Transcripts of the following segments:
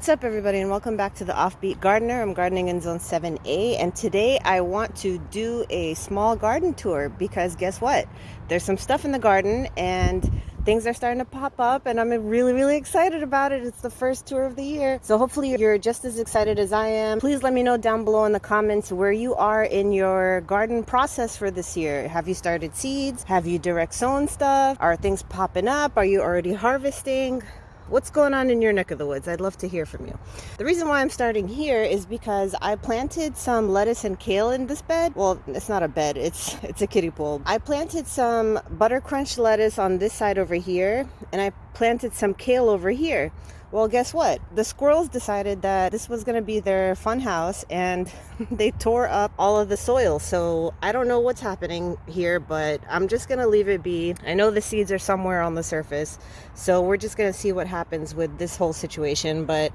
What's up, everybody, and welcome back to the Offbeat Gardener. I'm gardening in Zone 7A, and today I want to do a small garden tour because guess what? There's some stuff in the garden and things are starting to pop up, and I'm really excited about it. It's the first tour of the year, so hopefully you're just as excited as I am. Please let me know down below in the comments where you are in your garden process for this year. Have you started seeds? Have you direct sown stuff? Are things popping up? Are you already harvesting? What's going on in your neck of the woods? I'd love to hear from you. The reason why I'm starting here is because I planted some lettuce and kale in this bed. Well, it's not a bed, it's a kiddie pool. I planted some butter crunch lettuce on this side over here, and I planted some kale over here. Well, guess what? The squirrels decided that this was going to be their fun house, and they tore up all of the soil. So I don't know what's happening here, but I'm just going to leave it be. I know the seeds are somewhere on the surface, so we're just going to see what happens with this whole situation. But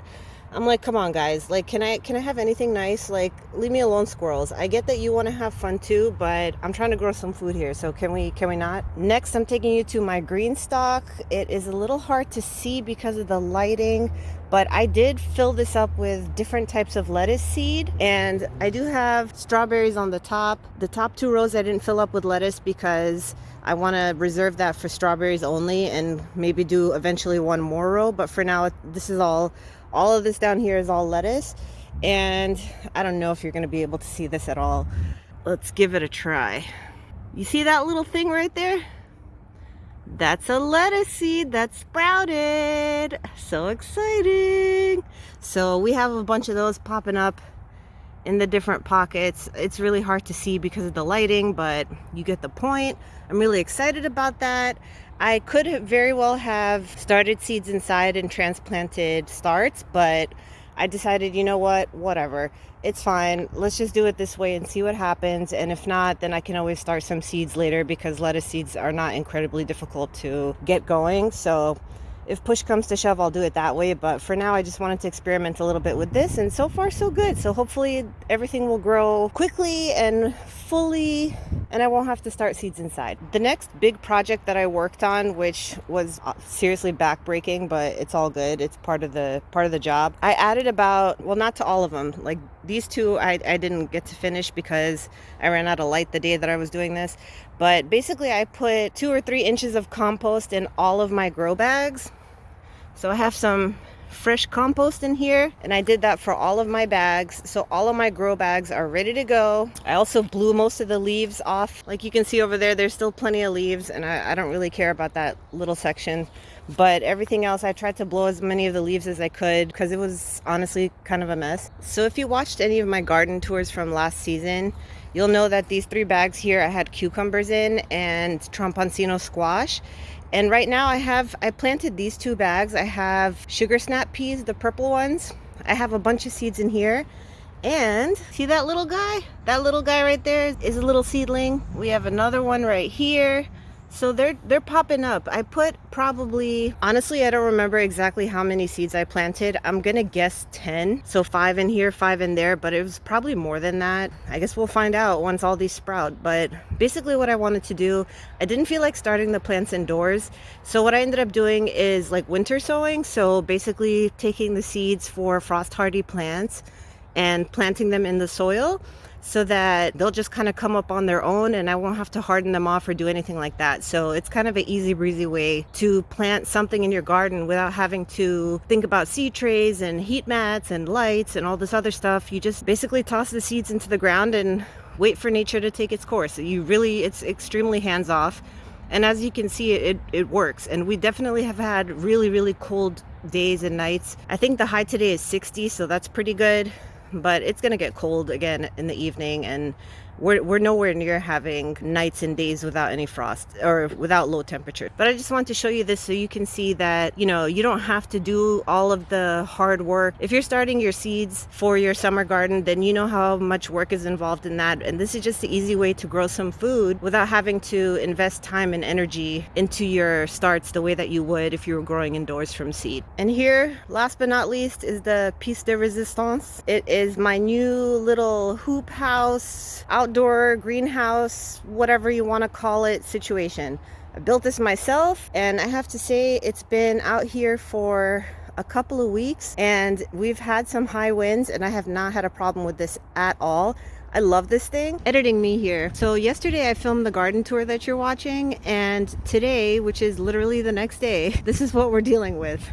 I'm like, come on, guys. Like, can I have anything nice? Like, leave me alone, squirrels. I get that you want to have fun too, but I'm trying to grow some food here. So can we not? Next, I'm taking you to my green stock. It is a little hard to see because of the lighting, but I did fill this up with different types of lettuce seed, and I do have strawberries on the top. The top 2 rows I didn't fill up with lettuce because I want to reserve that for strawberries only and maybe do eventually one more row. But for now, this is all of this down here is all lettuce, and I don't know if you're going to be able to see this at all. Let's give it a try. You see that little thing right there? That's a lettuce seed that sprouted. So exciting. So we have a bunch of those popping up in the different pockets. It's really hard to see because of the lighting, but you get the point. I'm really excited about that. I could very well have started seeds inside and transplanted starts, but I decided, you know what, whatever, it's fine. Let's just do it this way and see what happens. And if not, then I can always start some seeds later because lettuce seeds are not incredibly difficult to get going. So if push comes to shove, I'll do it that way. But for now, I just wanted to experiment a little bit with this, and so far so good. So hopefully everything will grow quickly and fully, and I won't have to start seeds inside. The next big project that I worked on, which was seriously backbreaking, but it's all good. It's part of the job. I added about, well, not to all of them. Like these 2, I didn't get to finish because I ran out of light the day that I was doing this. But basically, I put 2 or 3 inches of compost in all of my grow bags. So I have some fresh compost in here, and I did that for all of my bags. So all of my grow bags are ready to go. I also blew most of the leaves off. Like you can see over there, there's still plenty of leaves, and I don't really care about that little section. But everything else, I tried to blow as many of the leaves as I could because it was honestly kind of a mess. So if you watched any of my garden tours from last season, you'll know that these 3 bags here, I had cucumbers in and Tromponcino squash. And right now I planted these 2 bags. I have sugar snap peas, the purple ones. I have a bunch of seeds in here. And see that little guy? That little guy right there is a little seedling. We have another one right here. So they're popping up. I put probably, honestly, I don't remember exactly how many seeds I planted. I'm gonna guess 10. So 5 in here, 5 in there, but it was probably more than that. I guess we'll find out once all these sprout. But basically what I wanted to do, I didn't feel like starting the plants indoors. So what I ended up doing is like winter sowing. So basically taking the seeds for frost hardy plants and planting them in the soil, so that they'll just kind of come up on their own and I won't have to harden them off or do anything like that. So it's kind of an easy breezy way to plant something in your garden without having to think about seed trays and heat mats and lights and all this other stuff. You just basically toss the seeds into the ground and wait for nature to take its course. It's extremely hands-off. And as you can see, it works. And we definitely have had really cold days and nights. I think the high today is 60, so that's pretty good. But it's gonna get cold again in the evening, and we're nowhere near having nights and days without any frost or without low temperature. But I just want to show you this so you can see that, you know, you don't have to do all of the hard work. If you're starting your seeds for your summer garden, then you know how much work is involved in that. And this is just the easy way to grow some food without having to invest time and energy into your starts the way that you would if you were growing indoors from seed. And here, last but not least, is the piece de resistance. It is my new little hoop house, outdoor greenhouse, whatever you want to call it, situation. I built this myself, and I have to say it's been out here for a couple of weeks, and we've had some high winds, and I have not had a problem with this at all. I love this thing. Editing me here. So yesterday I filmed the garden tour that you're watching, and today, which is literally the next day, this is what we're dealing with.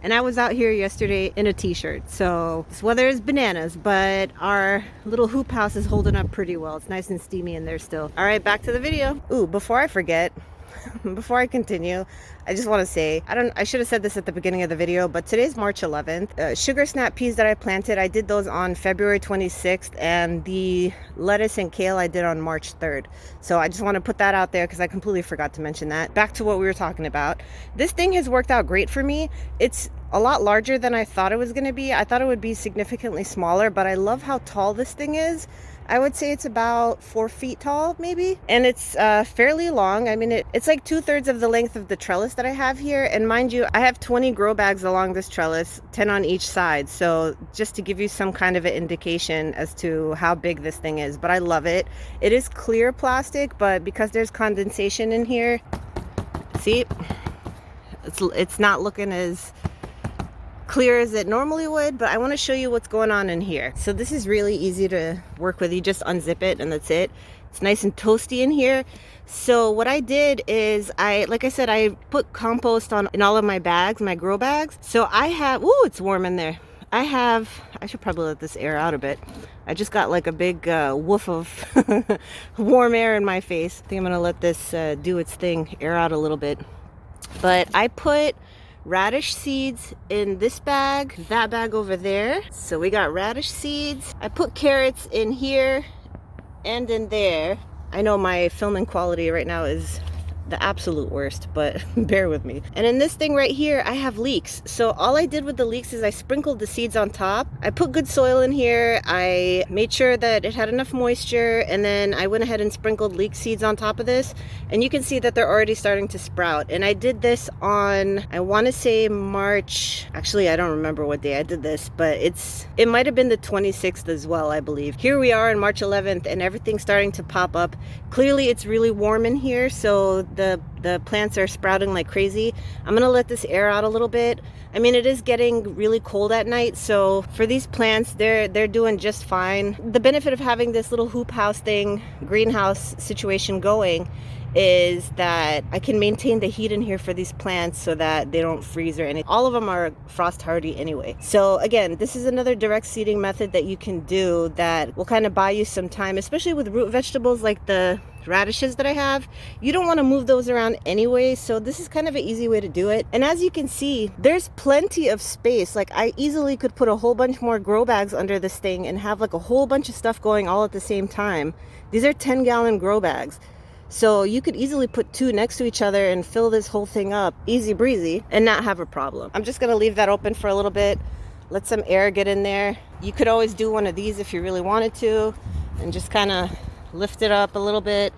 And I was out here yesterday in a t-shirt, so this weather is bananas, but our little hoop house is holding up pretty well. It's nice and steamy in there still. All right, back to the video. Ooh, before I forget, before I continue, I just want to say, I should have said this at the beginning of the video, but today's March 11th. Sugar snap peas that I planted, I did those on February 26th, and the lettuce and kale I did on March 3rd. So I just want to put that out there because I completely forgot to mention that. Back to what we were talking about. This thing has worked out great for me. It's a lot larger than I thought it was going to be. I thought it would be significantly smaller, but I love how tall this thing is. I would say it's about 4 feet tall, maybe. And it's fairly long. I mean, it's like 2/3 of the length of the trellis that I have here. And mind you, I have 20 grow bags along this trellis, 10 on each side. So just to give you some kind of an indication as to how big this thing is. But I love it. It is clear plastic, but because there's condensation in here, see, it's not looking as clear as it normally would, but I want to show you what's going on in here. So this is really easy to work with. You just unzip it and that's it. It's nice and toasty in here. So what I did is like I said, I put compost in all of my bags, my grow bags. So I have, ooh, it's warm in there. I should probably let this air out a bit. I just got like a big woof of warm air in my face. I think I'm gonna let this do its thing, air out a little bit. But I put radish seeds in this bag, that bag over there. So we got radish seeds. I put carrots in here and in there. I know my filming quality right now is the absolute worst, but bear with me. And in this thing right here, I have leeks. So all I did with the leeks is I sprinkled the seeds on top. I put good soil in here. I made sure that it had enough moisture, and then I went ahead and sprinkled leek seeds on top of this. And you can see that they're already starting to sprout. And I did this on, I want to say March, actually I don't remember what day I did this, but it might have been the 26th as well, I believe. Here we are on March 11th and everything's starting to pop up. Clearly it's really warm in here, so the plants are sprouting like crazy. I'm gonna let this air out a little bit. I mean, it is getting really cold at night, so for these plants, they're doing just fine. The benefit of having this little hoop house thing, greenhouse situation going, is that I can maintain the heat in here for these plants so that they don't freeze or anything. All of them are frost hardy anyway. So again, this is another direct seeding method that you can do that will kind of buy you some time, especially with root vegetables like the radishes that I have. You don't want to move those around anyway, so this is kind of an easy way to do it. And as you can see, there's plenty of space. Like I easily could put a whole bunch more grow bags under this thing and have like a whole bunch of stuff going all at the same time. These are 10-gallon grow bags. So you could easily put 2 next to each other and fill this whole thing up easy breezy and not have a problem. I'm just gonna leave that open for a little bit, let some air get in there. You could always do one of these if you really wanted to and just kind of lift it up a little bit,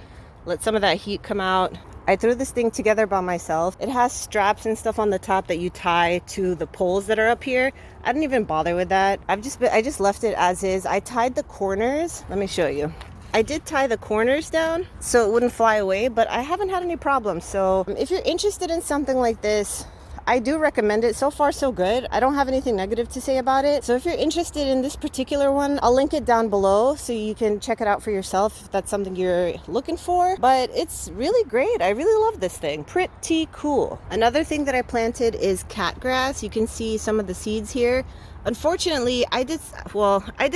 let some of that heat come out. I threw this thing together by myself. It has straps and stuff on the top that you tie to the poles that are up here. I didn't even bother with that. I just left it as is. I tied the corners. Let me show you. I did tie the corners down so it wouldn't fly away, but I haven't had any problems. So if you're interested in something like this, I do recommend it. So far, so good. I don't have anything negative to say about it. So if you're interested in this particular one, I'll link it down below so you can check it out for yourself if that's something you're looking for. But it's really great. I really love this thing. Pretty cool. Another thing that I planted is catgrass. You can see some of the seeds here. Unfortunately, I did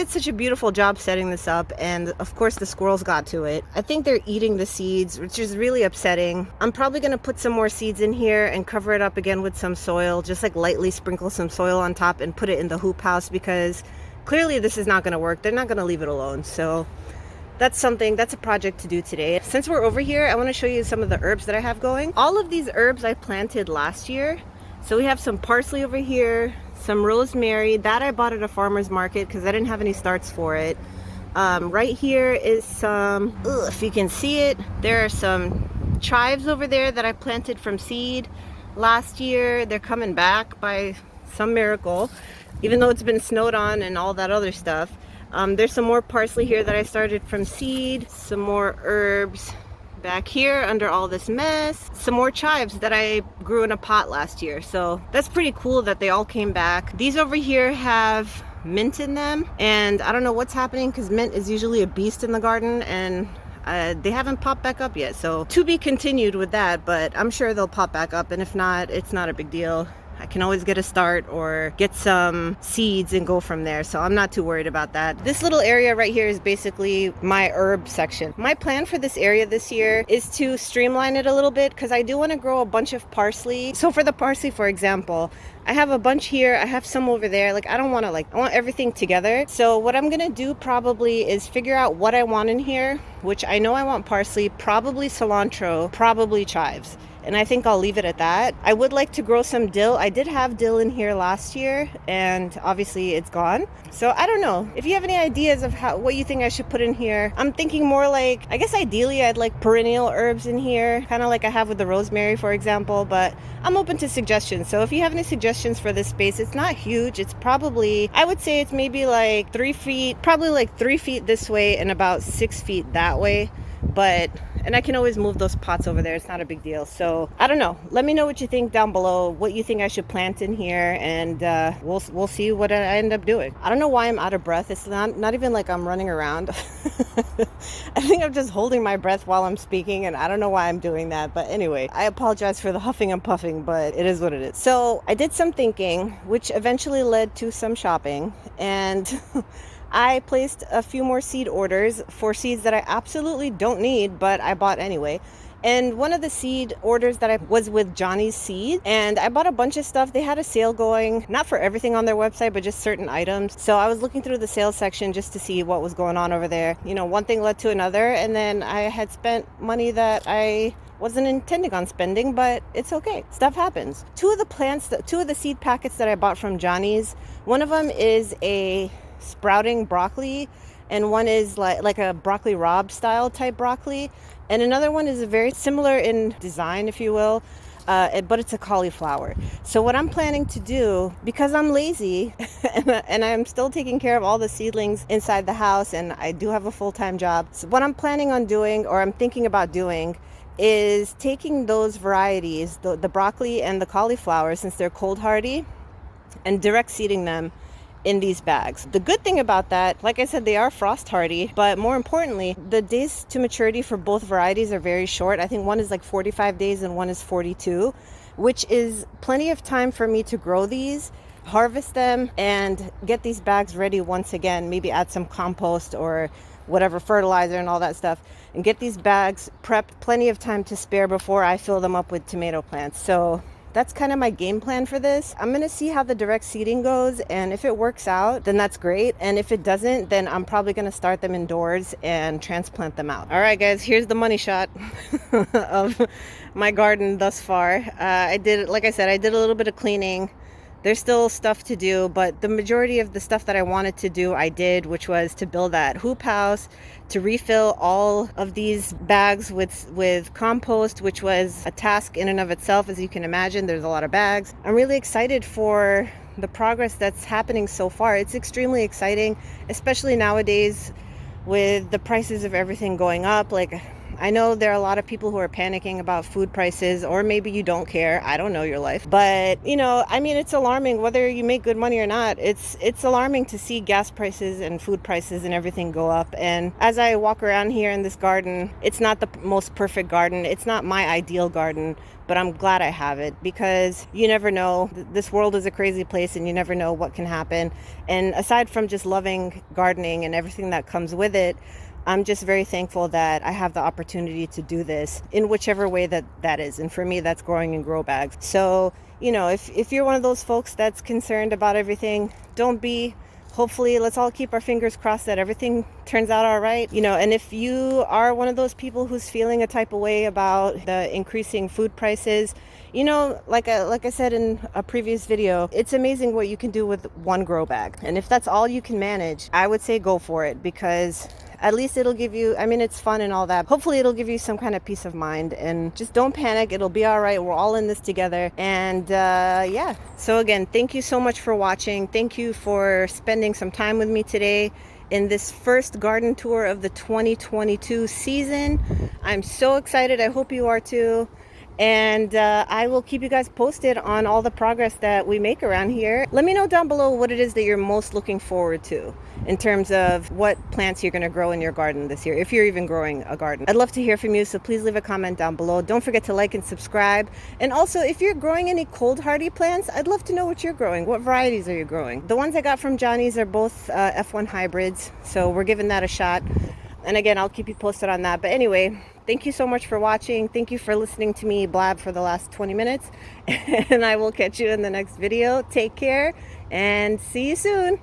such a beautiful job setting this up, and of course the squirrels got to it. I think they're eating the seeds, which is really upsetting. I'm probably gonna put some more seeds in here and cover it up again with some soil, just like lightly sprinkle some soil on top and put it in the hoop house, because clearly this is not gonna work. They're not gonna leave it alone. So that's a project to do today. Since we're over here, I wanna show you some of the herbs that I have going. All of these herbs I planted last year. So we have some parsley over here, some rosemary that I bought at a farmer's market because I didn't have any starts for it. Right here is some, if you can see it, there are some chives over there that I planted from seed last year. They're coming back by some miracle, even though it's been snowed on and all that other stuff. There's some more parsley here that I started from seed, some more herbs Back here under all this mess, some more chives that I grew in a pot last year. So that's pretty cool that they all came back. These over here have mint in them, and I don't know what's happening because mint is usually a beast in the garden, and they haven't popped back up yet. So to be continued with that, but I'm sure they'll pop back up, and if not, it's not a big deal. I can always get a start or get some seeds and go from there. So I'm not too worried about that. This little area right here is basically my herb section. My plan for this area this year is to streamline it a little bit because I do want to grow a bunch of parsley. So for the parsley, for example, I have a bunch here. I have some over there. Like, I don't want to, like, I want everything together. So what I'm going to do probably is figure out what I want in here, which I know I want parsley, probably cilantro, probably chives. And I think I'll leave it at that. I would like to grow some dill. I did have dill in here last year, and obviously it's gone. So I don't know. If you have any ideas of what you think I should put in here, I'm thinking more like, I guess ideally I'd like perennial herbs in here, kind of like I have with the rosemary, for example, but I'm open to suggestions. So if you have any suggestions for this space, it's not huge. It's probably, I would say it's maybe like 3 feet, probably like 3 feet this way and about 6 feet that way. And I can always move those pots over there. It's not a big deal. So I don't know. Let me know what you think down below, what you think I should plant in here, and we'll see what I end up doing. I don't know why I'm out of breath. It's not even like I'm running around. I think I'm just holding my breath while I'm speaking, and I don't know why I'm doing that. But anyway, I apologize for the huffing and puffing, but it is what it is. So I did some thinking, which eventually led to some shopping, and I placed a few more seed orders for seeds that I absolutely don't need, but I bought anyway. And one of the seed orders that I was with Johnny's Seed, and I bought a bunch of stuff. They had a sale going, not for everything on their website, but just certain items. So I was looking through the sales section just to see what was going on over there. You know, one thing led to another, and then I had spent money that I wasn't intending on spending, but it's okay. Stuff happens. Two of the seed packets that I bought from Johnny's, one of them is a sprouting broccoli, and one is like a broccoli rabe style type broccoli, and another one is very similar in design, if you will, but it's a cauliflower. So what I'm planning to do, because I'm lazy and I'm still taking care of all the seedlings inside the house, and I do have a full-time job, so what I'm planning on doing, or I'm thinking about doing, is taking those varieties, the broccoli and the cauliflower, since they're cold hardy, and direct seeding them in these bags. The good thing about that, like I said, they are frost hardy, but more importantly, the days to maturity for both varieties are very short. I think one is like 45 days and one is 42, which is plenty of time for me to grow these, harvest them, and get these bags ready once again, maybe add some compost or whatever, fertilizer and all that stuff, and get these bags prepped, plenty of time to spare before I fill them up with tomato plants. So that's kind of my game plan for this. I'm going to see how the direct seeding goes, and if it works out, then that's great. And if it doesn't, then I'm probably going to start them indoors and transplant them out. All right, guys, here's the money shot of my garden thus far. Like I said, I did a little bit of cleaning. There's still stuff to do, but the majority of the stuff that I wanted to do, I did, which was to build that hoop house, to refill all of these bags with compost, which was a task in and of itself. As you can imagine, there's a lot of bags. I'm really excited for the progress that's happening so far. It's extremely exciting, especially nowadays with the prices of everything going up. Like, I know there are a lot of people who are panicking about food prices, or maybe you don't care. I don't know your life. But, you know, I mean, it's alarming whether you make good money or not. It's alarming to see gas prices and food prices and everything go up. And as I walk around here in this garden, it's not the most perfect garden. It's not my ideal garden, but I'm glad I have it, because you never know. This world is a crazy place, and you never know what can happen. And aside from just loving gardening and everything that comes with it, I'm just very thankful that I have the opportunity to do this in whichever way that is. And for me, that's growing in grow bags. So, you know, if you're one of those folks that's concerned about everything, don't be. Hopefully, let's all keep our fingers crossed that everything turns out all right. You know, and if you are one of those people who's feeling a type of way about the increasing food prices, you know, like I said in a previous video, it's amazing what you can do with one grow bag. And if that's all you can manage, I would say go for it, because at least it'll give you, I mean, it's fun and all that. Hopefully it'll give you some kind of peace of mind, and just don't panic. It'll be all right. We're all in this together. And yeah. So again, thank you so much for watching. Thank you for spending some time with me today. in this first garden tour of the 2022 season. I'm so excited. I hope you are too. And I will keep you guys posted on all the progress that we make around here. Let me know down below what it is that you're most looking forward to in terms of what plants you're going to grow in your garden this year, if you're even growing a garden. I'd love to hear from you, so please leave a comment down below. Don't forget to like and subscribe. And also, if you're growing any cold hardy plants, I'd love to know what you're growing. What varieties are you growing? The ones I got from Johnny's are both F1 hybrids, so we're giving that a shot. And again, I'll keep you posted on that. But anyway, thank you so much for watching. Thank you for listening to me blab for the last 20 minutes. And I will catch you in the next video. Take care and see you soon.